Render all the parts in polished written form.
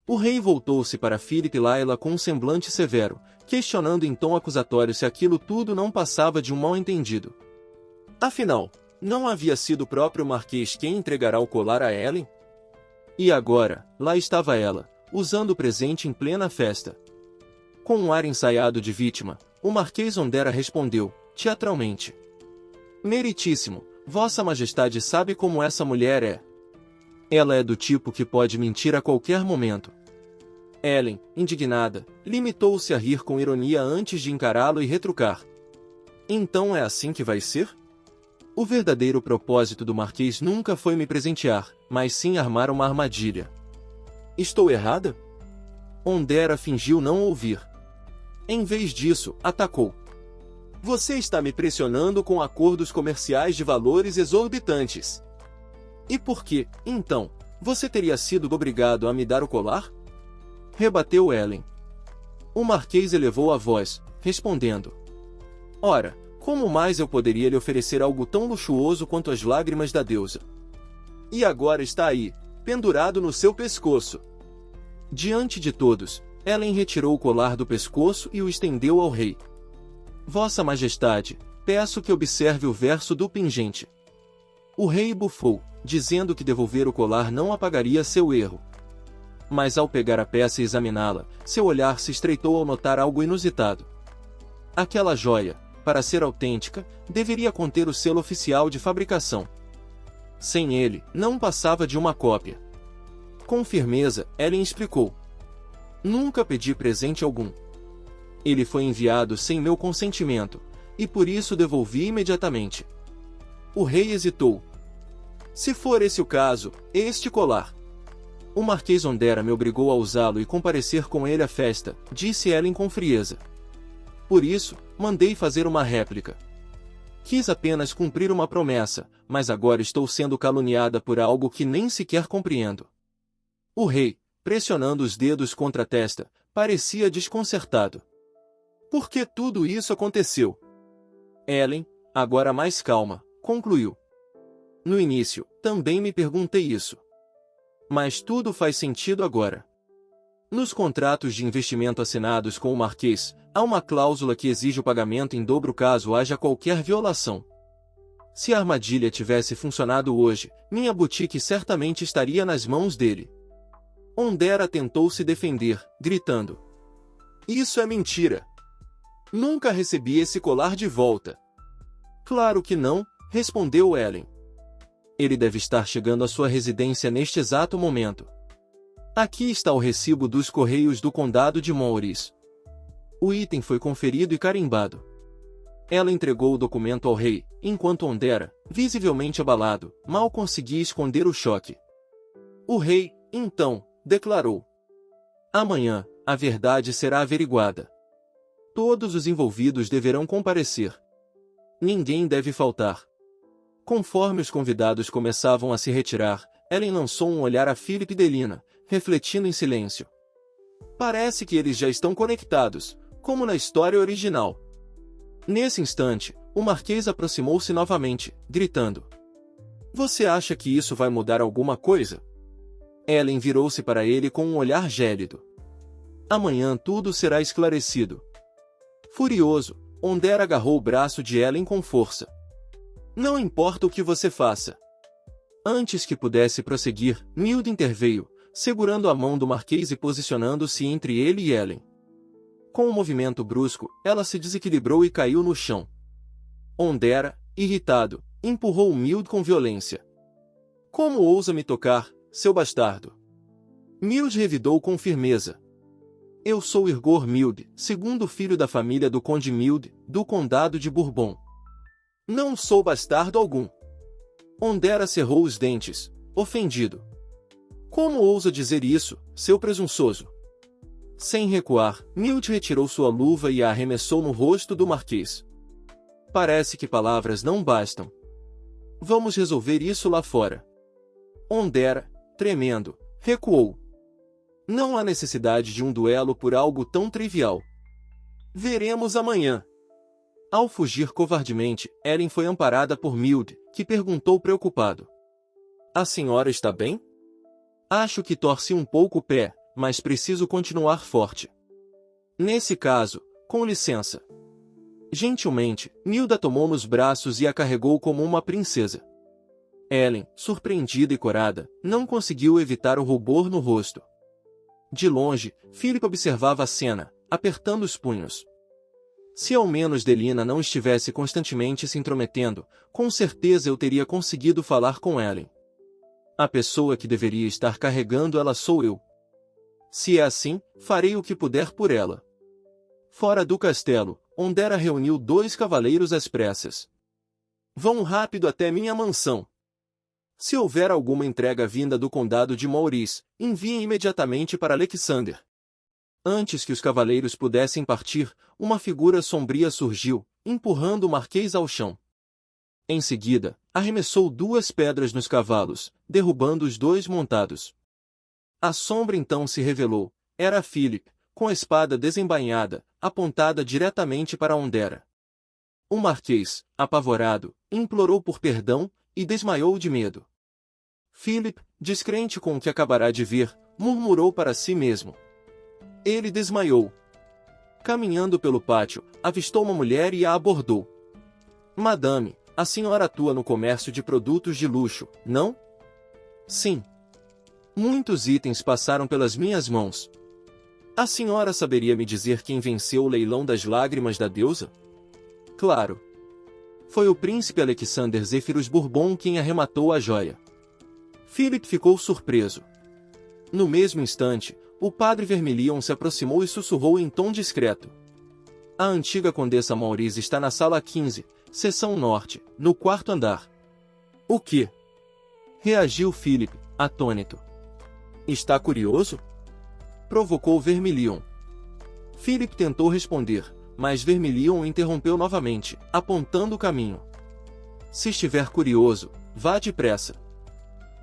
O rei voltou-se para Philip Laila com um semblante severo, questionando em tom acusatório se aquilo tudo não passava de um mal-entendido. Afinal, não havia sido o próprio Marquês quem entregará o colar a Ellen? E agora, lá estava ela, usando o presente em plena festa. Com um ar ensaiado de vítima, o Marquês Ondera respondeu, teatralmente: Meritíssimo, Vossa Majestade sabe como essa mulher é. Ela é do tipo que pode mentir a qualquer momento. Ellen, indignada, limitou-se a rir com ironia antes de encará-lo e retrucar: Então é assim que vai ser? O verdadeiro propósito do Marquês nunca foi me presentear, mas sim armar uma armadilha. Estou errada? Ondera fingiu não ouvir. Em vez disso, atacou: Você está me pressionando com acordos comerciais de valores exorbitantes. E por que, então, você teria sido obrigado a me dar o colar? Rebateu Ellen. O Marquês elevou a voz, respondendo: Ora, como mais eu poderia lhe oferecer algo tão luxuoso quanto as lágrimas da deusa? E agora está aí, pendurado no seu pescoço. Diante de todos, Ellen retirou o colar do pescoço e o estendeu ao rei. Vossa Majestade, peço que observe o verso do pingente. O rei bufou, dizendo que devolver o colar não apagaria seu erro. Mas ao pegar a peça e examiná-la, seu olhar se estreitou ao notar algo inusitado. Aquela joia, para ser autêntica, deveria conter o selo oficial de fabricação. Sem ele, não passava de uma cópia. Com firmeza, Ellen explicou: Nunca pedi presente algum. Ele foi enviado sem meu consentimento, e por isso devolvi imediatamente. O rei hesitou. Se for esse o caso, este colar. O Marquês Ondera me obrigou a usá-lo e comparecer com ele à festa, disse Ellen com frieza. Por isso, mandei fazer uma réplica. Quis apenas cumprir uma promessa, mas agora estou sendo caluniada por algo que nem sequer compreendo. O rei, pressionando os dedos contra a testa, parecia desconcertado. Por que tudo isso aconteceu? Ellen, agora mais calma, concluiu. No início, também me perguntei isso. Mas tudo faz sentido agora. Nos contratos de investimento assinados com o Marquês, há uma cláusula que exige o pagamento em dobro caso haja qualquer violação. Se a armadilha tivesse funcionado hoje, minha boutique certamente estaria nas mãos dele. Ondera tentou se defender, gritando: Isso é mentira! Nunca recebi esse colar de volta. Claro que não, respondeu Ellen. Ele deve estar chegando à sua residência neste exato momento. Aqui está o recibo dos Correios do Condado de Maurice. O item foi conferido e carimbado. Ela entregou o documento ao rei, enquanto Ondera, visivelmente abalado, mal conseguia esconder o choque. O rei, então, declarou: Amanhã, a verdade será averiguada. Todos os envolvidos deverão comparecer. Ninguém deve faltar. Conforme os convidados começavam a se retirar, Ellen lançou um olhar a Philip Delina, refletindo em silêncio. Parece que eles já estão conectados, como na história original. Nesse instante, o Marquês aproximou-se novamente, gritando: Você acha que isso vai mudar alguma coisa? Ellen virou-se para ele com um olhar gélido. Amanhã tudo será esclarecido. Furioso, Ondera agarrou o braço de Ellen com força. Não importa o que você faça. Antes que pudesse prosseguir, Mild interveio, segurando a mão do Marquês e posicionando-se entre ele e Ellen. Com um movimento brusco, ela se desequilibrou e caiu no chão. Ondera, irritado, empurrou Mild com violência. Como ousa me tocar, seu bastardo? Mild revidou com firmeza. Eu sou Irgor Mild, segundo filho da família do Conde Mild, do Condado de Bourbon. Não sou bastardo algum. Ondera cerrou os dentes, ofendido. Como ousa dizer isso, seu presunçoso? Sem recuar, Mild retirou sua luva e a arremessou no rosto do Marquês. Parece que palavras não bastam. Vamos resolver isso lá fora. Ondera, tremendo, recuou. Não há necessidade de um duelo por algo tão trivial. Veremos amanhã. Ao fugir covardemente, Ellen foi amparada por Mild, que perguntou preocupado: A senhora está bem? Acho que torce um pouco o pé, mas preciso continuar forte. Nesse caso, com licença. Gentilmente, Nilda tomou nos braços e a carregou como uma princesa. Ellen, surpreendida e corada, não conseguiu evitar o rubor no rosto. De longe, Philip observava a cena, apertando os punhos. Se ao menos Delina não estivesse constantemente se intrometendo, com certeza eu teria conseguido falar com Ellen. A pessoa que deveria estar carregando ela sou eu. Se é assim, farei o que puder por ela. Fora do castelo, Ondera reuniu 2 cavaleiros às pressas. Vão rápido até minha mansão. Se houver alguma entrega vinda do condado de Maurice, enviem imediatamente para Alexander. Antes que os cavaleiros pudessem partir, uma figura sombria surgiu, empurrando o marquês ao chão. Em seguida, arremessou 2 pedras nos cavalos, derrubando os 2 montados. A sombra então se revelou. Era Philip, com a espada desembainhada, apontada diretamente para Ondera. O marquês, apavorado, implorou por perdão, e desmaiou de medo. Philip, descrente com o que acabará de ver, murmurou para si mesmo. Ele desmaiou. Caminhando pelo pátio, avistou uma mulher e a abordou. Madame, a senhora atua no comércio de produtos de luxo, não? Sim. Muitos itens passaram pelas minhas mãos. A senhora saberia me dizer quem venceu o leilão das lágrimas da deusa? Claro. Foi o príncipe Alexander Zephyrus Bourbon quem arrematou a joia. Philip ficou surpreso. No mesmo instante, o padre Vermilion se aproximou e sussurrou em tom discreto. A antiga condessa Maurice está na sala 15, seção norte, no 4º andar. O quê? Reagiu Philip, atônito. Está curioso? Provocou Vermilion. Philip tentou responder, mas Vermilion o interrompeu novamente, apontando o caminho. Se estiver curioso, vá depressa.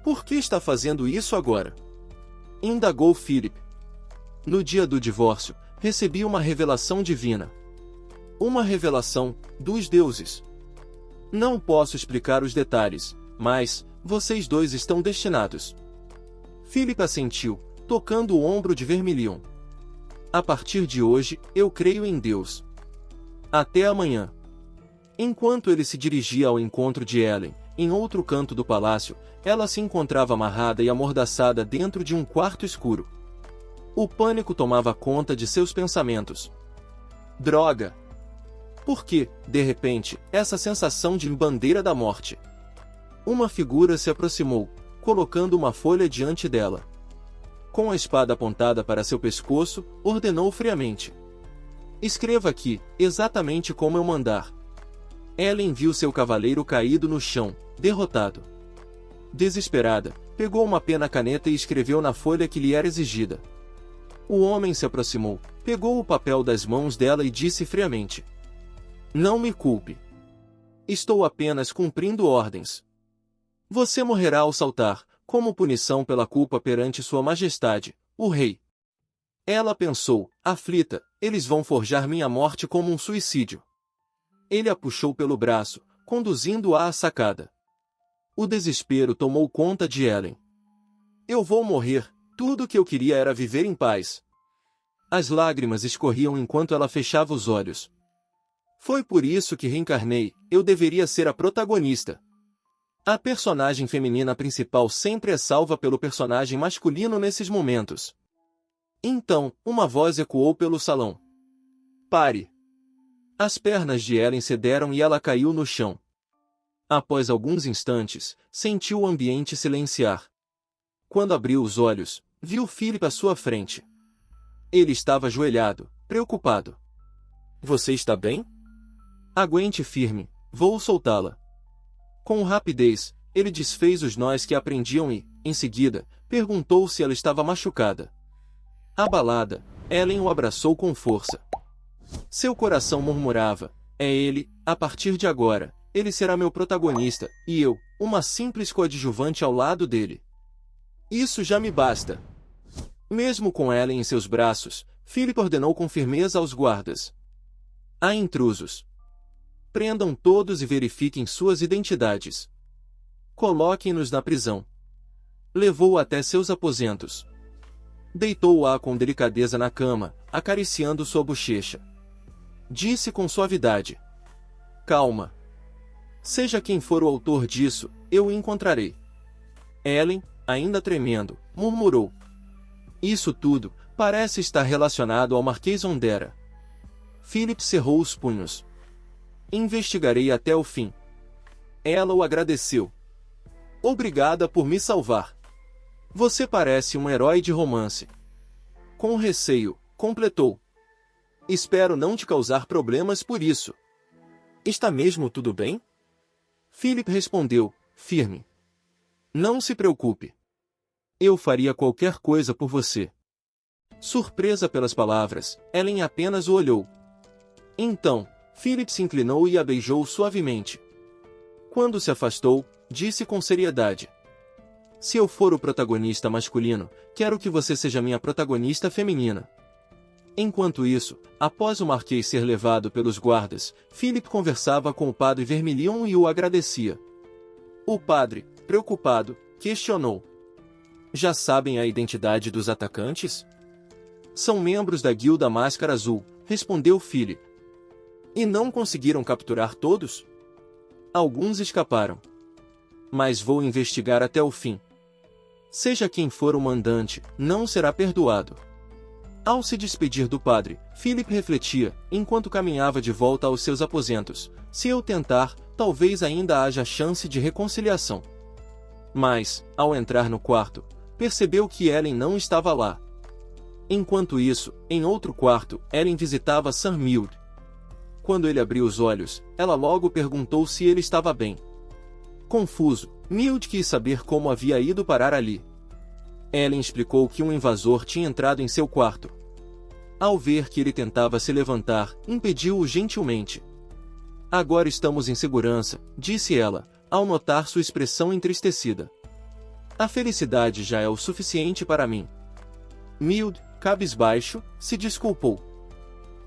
Por que está fazendo isso agora? Indagou Philip. No dia do divórcio, recebi uma revelação divina. Uma revelação dos deuses. Não posso explicar os detalhes, mas vocês 2 estão destinados. Philip assentiu, tocando o ombro de Vermilion. A partir de hoje, eu creio em Deus. Até amanhã. Enquanto ele se dirigia ao encontro de Ellen, em outro canto do palácio, ela se encontrava amarrada e amordaçada dentro de um quarto escuro. O pânico tomava conta de seus pensamentos. Droga! Por que, de repente, essa sensação de bandeira da morte? Uma figura se aproximou, colocando uma folha diante dela. Com a espada apontada para seu pescoço, ordenou friamente. Escreva aqui, exatamente como eu mandar. Ellen viu seu cavaleiro caído no chão, derrotado. Desesperada, pegou uma pena-caneta e escreveu na folha que lhe era exigida. O homem se aproximou, pegou o papel das mãos dela e disse friamente. Não me culpe. Estou apenas cumprindo ordens. Você morrerá ao saltar, como punição pela culpa perante Sua Majestade, o Rei. Ela pensou, aflita, eles vão forjar minha morte como um suicídio. Ele a puxou pelo braço, conduzindo-a à sacada. O desespero tomou conta de Ellen. Eu vou morrer, tudo o que eu queria era viver em paz. As lágrimas escorriam enquanto ela fechava os olhos. Foi por isso que reencarnei, eu deveria ser a protagonista. A personagem feminina principal sempre é salva pelo personagem masculino nesses momentos. Então, uma voz ecoou pelo salão. Pare! As pernas de Ellen cederam e ela caiu no chão. Após alguns instantes, sentiu o ambiente silenciar. Quando abriu os olhos, viu Philip à sua frente. Ele estava ajoelhado, preocupado. Você está bem? Aguente firme, vou soltá-la. Com rapidez, ele desfez os nós que a prendiam e, em seguida, perguntou se ela estava machucada. Abalada, Ellen o abraçou com força. Seu coração murmurava, é ele, a partir de agora, ele será meu protagonista, e eu, uma simples coadjuvante ao lado dele. Isso já me basta. Mesmo com Ellen em seus braços, Philip ordenou com firmeza aos guardas. Há intrusos. Prendam todos e verifiquem suas identidades. Coloquem-nos na prisão. Levou-o até seus aposentos. Deitou-a com delicadeza na cama, acariciando sua bochecha. Disse com suavidade: calma. Seja quem for o autor disso, eu o encontrarei. Ellen, ainda tremendo, murmurou: isso tudo parece estar relacionado ao Marquês Ondera. Philip cerrou os punhos. Investigarei até o fim. Ela o agradeceu. Obrigada por me salvar. Você parece um herói de romance. Com receio, completou. Espero não te causar problemas por isso. Está mesmo tudo bem? Philip respondeu, firme. Não se preocupe. Eu faria qualquer coisa por você. Surpresa pelas palavras, Ellen apenas o olhou. Então, Philip se inclinou e a beijou suavemente. Quando se afastou, disse com seriedade: se eu for o protagonista masculino, quero que você seja minha protagonista feminina. Enquanto isso, após o Marquês ser levado pelos guardas, Philip conversava com o padre Vermilion e o agradecia. O padre, preocupado, questionou: já sabem a identidade dos atacantes? São membros da Guilda Máscara Azul, respondeu Philip. E não conseguiram capturar todos? Alguns escaparam. Mas vou investigar até o fim. Seja quem for o mandante, não será perdoado. Ao se despedir do padre, Philip refletia, enquanto caminhava de volta aos seus aposentos: se eu tentar, talvez ainda haja chance de reconciliação. Mas, ao entrar no quarto, percebeu que Ellen não estava lá. Enquanto isso, em outro quarto, Ellen visitava Sir Mild. Quando ele abriu os olhos, ela logo perguntou se ele estava bem. Confuso, Mild quis saber como havia ido parar ali. Ellen explicou que um invasor tinha entrado em seu quarto. Ao ver que ele tentava se levantar, impediu-o gentilmente. Agora estamos em segurança, disse ela, ao notar sua expressão entristecida. A felicidade já é o suficiente para mim. Mild, cabisbaixo, se desculpou.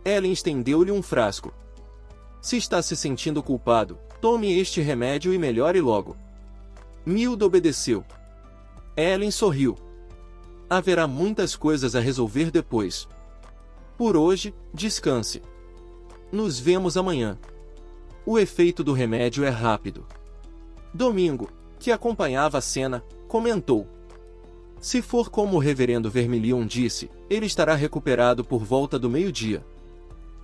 Ellen estendeu-lhe um frasco. Se está se sentindo culpado, tome este remédio e melhore logo. Mild obedeceu. Ellen sorriu. Haverá muitas coisas a resolver depois. Por hoje, descanse. Nos vemos amanhã. O efeito do remédio é rápido. Domingo, que acompanhava a cena, comentou: se for como o reverendo Vermilion disse, ele estará recuperado por volta do meio-dia.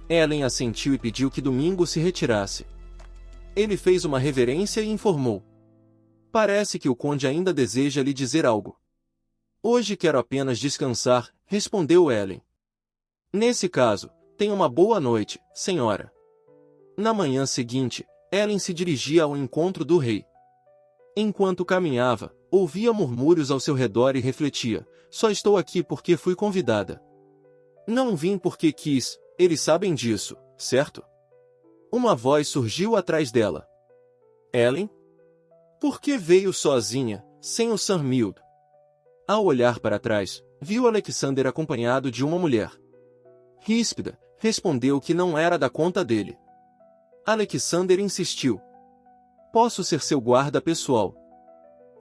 Ellen assentiu e pediu que Domingo se retirasse. Ele fez uma reverência e informou: parece que o conde ainda deseja lhe dizer algo. Hoje quero apenas descansar, respondeu Ellen. Nesse caso, tenha uma boa noite, senhora. Na manhã seguinte, Ellen se dirigia ao encontro do rei. Enquanto caminhava, ouvia murmúrios ao seu redor e refletia: só estou aqui porque fui convidada. Não vim porque quis, eles sabem disso, certo? Uma voz surgiu atrás dela. Ellen? Por que veio sozinha, sem o Sir Mild? Ao olhar para trás, viu Alexander acompanhado de uma mulher. Ríspida, respondeu que não era da conta dele. Alexander insistiu: posso ser seu guarda pessoal.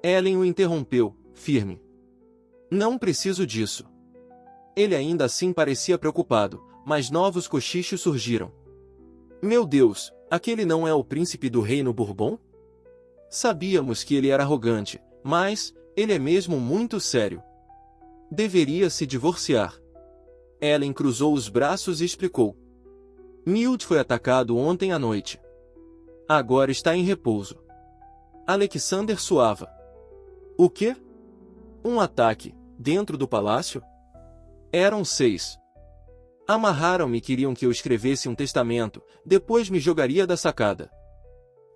Ellen o interrompeu, firme: não preciso disso. Ele ainda assim parecia preocupado, mas novos cochichos surgiram. Meu Deus, aquele não é o príncipe do reino Bourbon? Sabíamos que ele era arrogante, mas ele é mesmo muito sério. Deveria se divorciar. Ellen cruzou os braços e explicou: Mild foi atacado ontem à noite. Agora está em repouso. Alexander suava. O quê? Um ataque, dentro do palácio? Eram 6. Amarraram-me e queriam que eu escrevesse um testamento, depois me jogaria da sacada.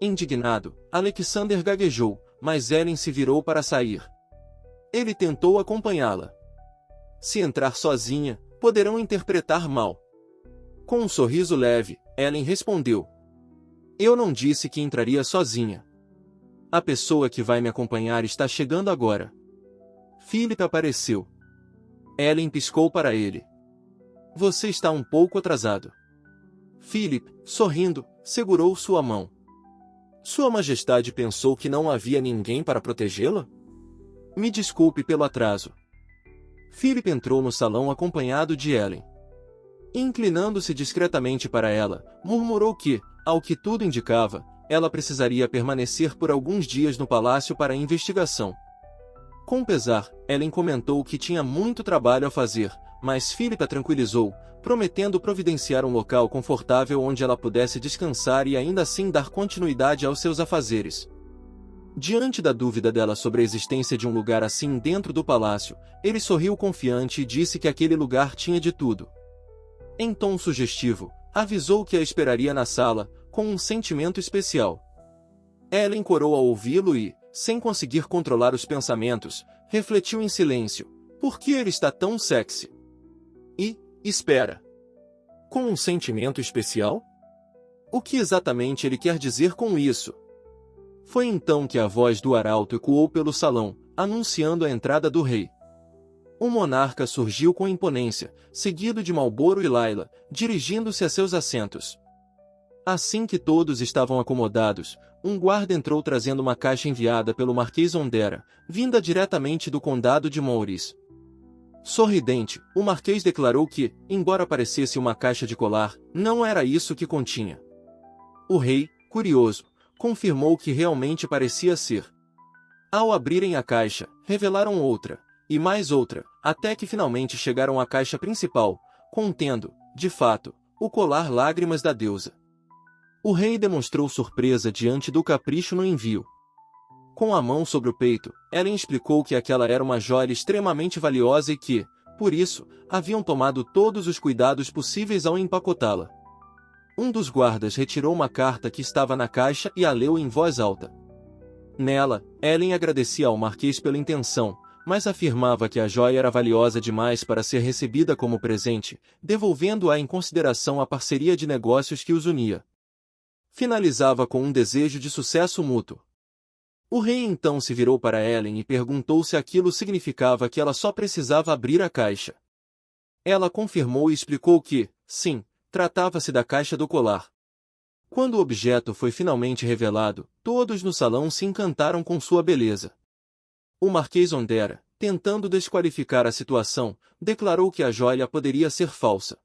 Indignado, Alexander gaguejou, mas Ellen se virou para sair. Ele tentou acompanhá-la. Se entrar sozinha, poderão interpretar mal. Com um sorriso leve, Ellen respondeu: eu não disse que entraria sozinha. A pessoa que vai me acompanhar está chegando agora. Philip apareceu. Ellen piscou para ele. Você está um pouco atrasado. Philip, sorrindo, segurou sua mão. Sua Majestade pensou que não havia ninguém para protegê-la? Me desculpe pelo atraso. Philip entrou no salão acompanhado de Ellen. Inclinando-se discretamente para ela, murmurou que, ao que tudo indicava, ela precisaria permanecer por alguns dias no palácio para a investigação. Com pesar, Ellen comentou que tinha muito trabalho a fazer, mas Philip a tranquilizou, prometendo providenciar um local confortável onde ela pudesse descansar e ainda assim dar continuidade aos seus afazeres. Diante da dúvida dela sobre a existência de um lugar assim dentro do palácio, ele sorriu confiante e disse que aquele lugar tinha de tudo. Em tom sugestivo, avisou que a esperaria na sala, com um sentimento especial. Ellen corou ao ouvi-lo e, sem conseguir controlar os pensamentos, refletiu em silêncio. Por que ele está tão sexy? E, espera. Com um sentimento especial? O que exatamente ele quer dizer com isso? Foi então que a voz do arauto ecoou pelo salão, anunciando a entrada do rei. O monarca surgiu com imponência, seguido de Marlborough e Layla, dirigindo-se a seus assentos. Assim que todos estavam acomodados, um guarda entrou trazendo uma caixa enviada pelo Marquês Ondera, vinda diretamente do condado de Maurice. Sorridente, o Marquês declarou que, embora parecesse uma caixa de colar, não era isso que continha. O rei, curioso, confirmou que realmente parecia ser. Ao abrirem a caixa, revelaram outra, e mais outra, até que finalmente chegaram à caixa principal, contendo, de fato, o colar Lágrimas da Deusa. O rei demonstrou surpresa diante do capricho no envio. Com a mão sobre o peito, Ellen explicou que aquela era uma joia extremamente valiosa e que, por isso, haviam tomado todos os cuidados possíveis ao empacotá-la. Um dos guardas retirou uma carta que estava na caixa e a leu em voz alta. Nela, Ellen agradecia ao Marquês pela intenção, mas afirmava que a joia era valiosa demais para ser recebida como presente, devolvendo-a em consideração a parceria de negócios que os unia. Finalizava com um desejo de sucesso mútuo. O rei então se virou para Ellen e perguntou se aquilo significava que ela só precisava abrir a caixa. Ela confirmou e explicou que, sim, tratava-se da caixa do colar. Quando o objeto foi finalmente revelado, todos no salão se encantaram com sua beleza. O Marquês Ondera, tentando desqualificar a situação, declarou que a joia poderia ser falsa.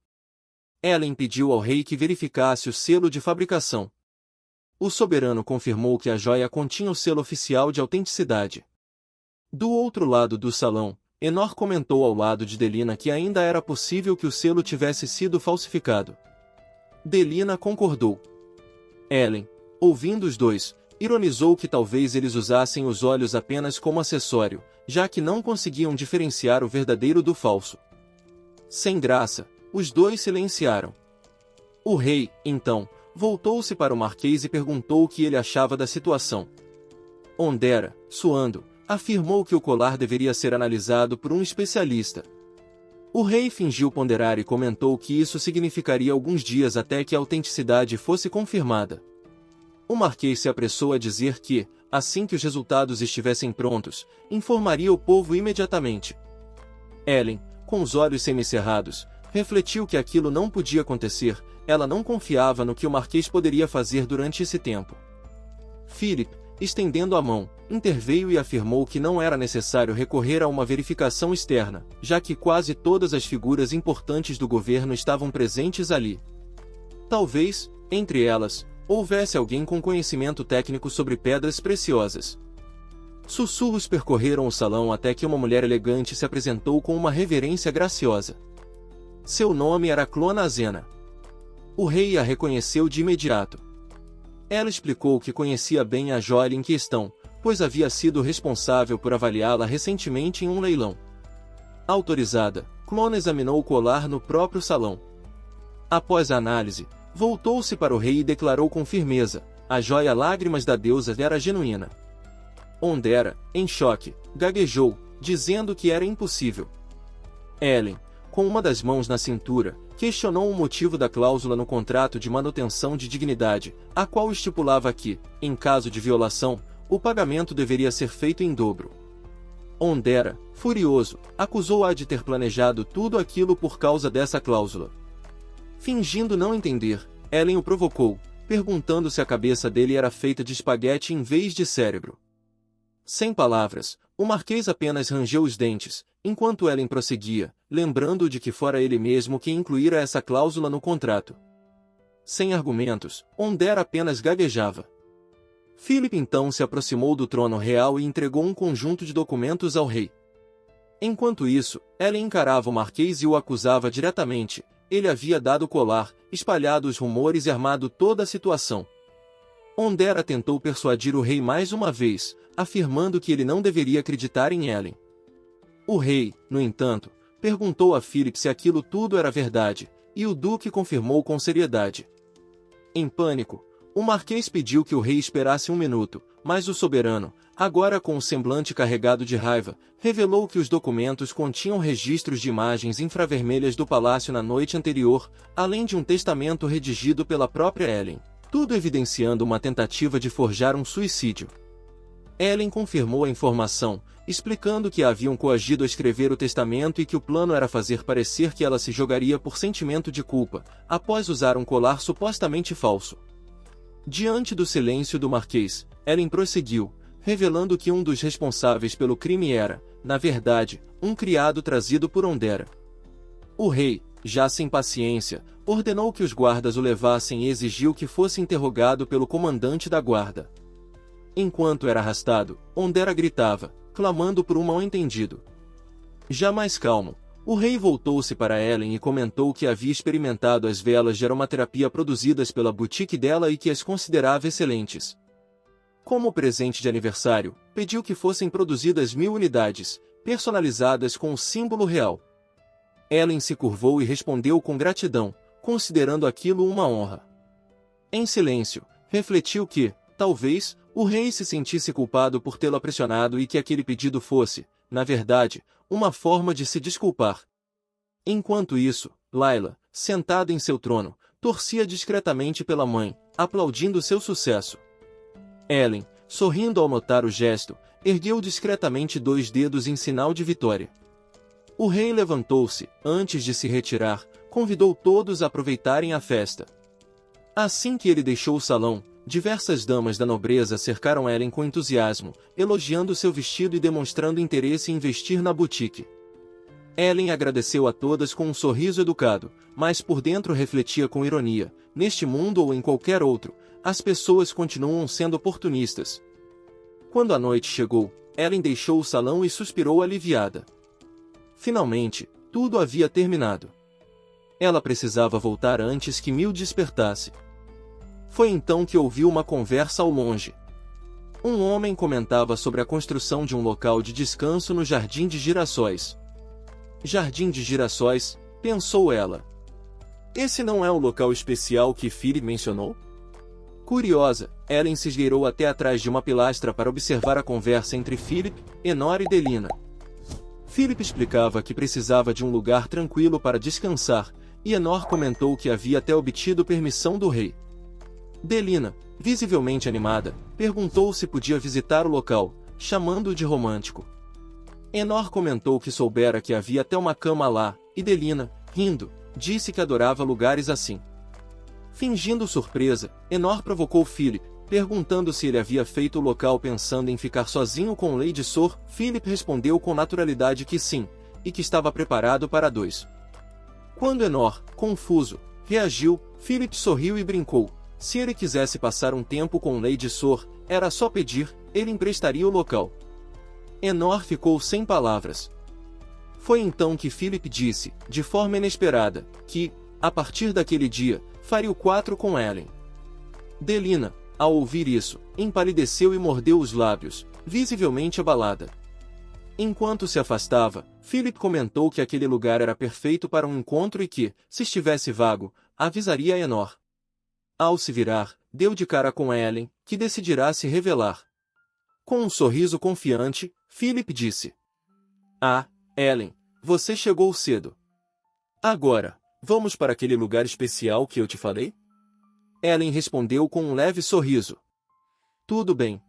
Ellen pediu ao rei que verificasse o selo de fabricação. O soberano confirmou que a joia continha o selo oficial de autenticidade. Do outro lado do salão, Enor comentou ao lado de Delina que ainda era possível que o selo tivesse sido falsificado. Delina concordou. Ellen, ouvindo os dois, ironizou que talvez eles usassem os olhos apenas como acessório, já que não conseguiam diferenciar o verdadeiro do falso. Sem graça, os dois silenciaram. O rei, então, voltou-se para o Marquês e perguntou o que ele achava da situação. Ondera, suando, afirmou que o colar deveria ser analisado por um especialista. O rei fingiu ponderar e comentou que isso significaria alguns dias até que a autenticidade fosse confirmada. O Marquês se apressou a dizer que, assim que os resultados estivessem prontos, informaria o povo imediatamente. Ellen, com os olhos semicerrados, refletiu que aquilo não podia acontecer. Ela não confiava no que o Marquês poderia fazer durante esse tempo. Philip, estendendo a mão, interveio e afirmou que não era necessário recorrer a uma verificação externa, já que quase todas as figuras importantes do governo estavam presentes ali. Talvez, entre elas, houvesse alguém com conhecimento técnico sobre pedras preciosas. Sussurros percorreram o salão até que uma mulher elegante se apresentou com uma reverência graciosa. Seu nome era Clona Azena. O rei a reconheceu de imediato. Ela explicou que conhecia bem a joia em questão, pois havia sido responsável por avaliá-la recentemente em um leilão. Autorizada, Clona examinou o colar no próprio salão. Após a análise, voltou-se para o rei e declarou com firmeza: a joia Lágrimas da Deusa era genuína. Ondera, em choque, gaguejou, dizendo que era impossível. Ellen, com uma das mãos na cintura, questionou o motivo da cláusula no contrato de manutenção de dignidade, a qual estipulava que, em caso de violação, o pagamento deveria ser feito em dobro. Ondera, furioso, acusou-a de ter planejado tudo aquilo por causa dessa cláusula. Fingindo não entender, Ellen o provocou, perguntando se a cabeça dele era feita de espaguete em vez de cérebro. Sem palavras, O Marquês apenas rangeu os dentes, enquanto Ellen prosseguia, lembrando de que fora ele mesmo quem incluíra essa cláusula no contrato. Sem argumentos, Ondera apenas gaguejava. Philip então se aproximou do trono real e entregou um conjunto de documentos ao rei. Enquanto isso, Ellen encarava o Marquês e o acusava diretamente. Ele havia dado o colar, espalhado os rumores e armado toda a situação. Ondera tentou persuadir o rei mais uma vez, afirmando que ele não deveria acreditar em Ellen. O rei, no entanto, perguntou a Philip se aquilo tudo era verdade, e o duque confirmou com seriedade. Em pânico, o Marquês pediu que o rei esperasse um minuto, mas o soberano, agora com o semblante carregado de raiva, revelou que os documentos continham registros de imagens infravermelhas do palácio na noite anterior, além de um testamento redigido pela própria Ellen, tudo evidenciando uma tentativa de forjar um suicídio. Ellen confirmou a informação, explicando que a haviam coagido a escrever o testamento e que o plano era fazer parecer que ela se jogaria por sentimento de culpa, após usar um colar supostamente falso. Diante do silêncio do Marquês, Ellen prosseguiu, revelando que um dos responsáveis pelo crime era, na verdade, um criado trazido por Ondera. O rei, já sem paciência, ordenou que os guardas o levassem e exigiu que fosse interrogado pelo comandante da guarda. Enquanto era arrastado, Ondera gritava, clamando por um mal-entendido. Já mais calmo, o rei voltou-se para Ellen e comentou que havia experimentado as velas de aromaterapia produzidas pela boutique dela e que as considerava excelentes. Como presente de aniversário, pediu que fossem produzidas 1000 unidades, personalizadas com o símbolo real. Ellen se curvou e respondeu com gratidão, considerando aquilo uma honra. Em silêncio, refletiu que, talvez, o rei se sentisse culpado por tê-la pressionado e que aquele pedido fosse, na verdade, uma forma de se desculpar. Enquanto isso, Layla, sentada em seu trono, torcia discretamente pela mãe, aplaudindo seu sucesso. Ellen, sorrindo ao notar o gesto, ergueu discretamente 2 dedos em sinal de vitória. O rei levantou-se, antes de se retirar, convidou todos a aproveitarem a festa. Assim que ele deixou o salão, diversas damas da nobreza cercaram Ellen com entusiasmo, elogiando seu vestido e demonstrando interesse em investir na boutique. Ellen agradeceu a todas com um sorriso educado, mas por dentro refletia com ironia: neste mundo ou em qualquer outro, as pessoas continuam sendo oportunistas. Quando a noite chegou, Ellen deixou o salão e suspirou aliviada. Finalmente, tudo havia terminado. Ela precisava voltar antes que Mil despertasse. Foi então que ouviu uma conversa ao longe. Um homem comentava sobre a construção de um local de descanso no Jardim de Girassóis. Jardim de Girassóis, pensou ela. Esse não é o local especial que Philip mencionou? Curiosa, Ellen se esgueirou até atrás de uma pilastra para observar a conversa entre Philip, Enor e Delina. Philip explicava que precisava de um lugar tranquilo para descansar, e Enor comentou que havia até obtido permissão do rei. Delina, visivelmente animada, perguntou se podia visitar o local, chamando-o de romântico. Enor comentou que soubera que havia até uma cama lá, e Delina, rindo, disse que adorava lugares assim. Fingindo surpresa, Enor provocou Philip, perguntando se ele havia feito o local pensando em ficar sozinho com Lady Sor. Philip respondeu com naturalidade que sim, e que estava preparado para 2. Quando Enor, confuso, reagiu, Philip sorriu e brincou. Se ele quisesse passar um tempo com Lady Sor, era só pedir, ele emprestaria o local. Enor ficou sem palavras. Foi então que Philip disse, de forma inesperada, que, a partir daquele dia, faria o 4 com Ellen. Delina, ao ouvir isso, empalideceu e mordeu os lábios, visivelmente abalada. Enquanto se afastava, Philip comentou que aquele lugar era perfeito para um encontro e que, se estivesse vago, avisaria a Enor. Ao se virar, deu de cara com Ellen, que decidirá se revelar. Com um sorriso confiante, Philip disse: "Ah, Ellen, você chegou cedo. Agora, vamos para aquele lugar especial que eu te falei?" Ellen respondeu com um leve sorriso. "Tudo bem."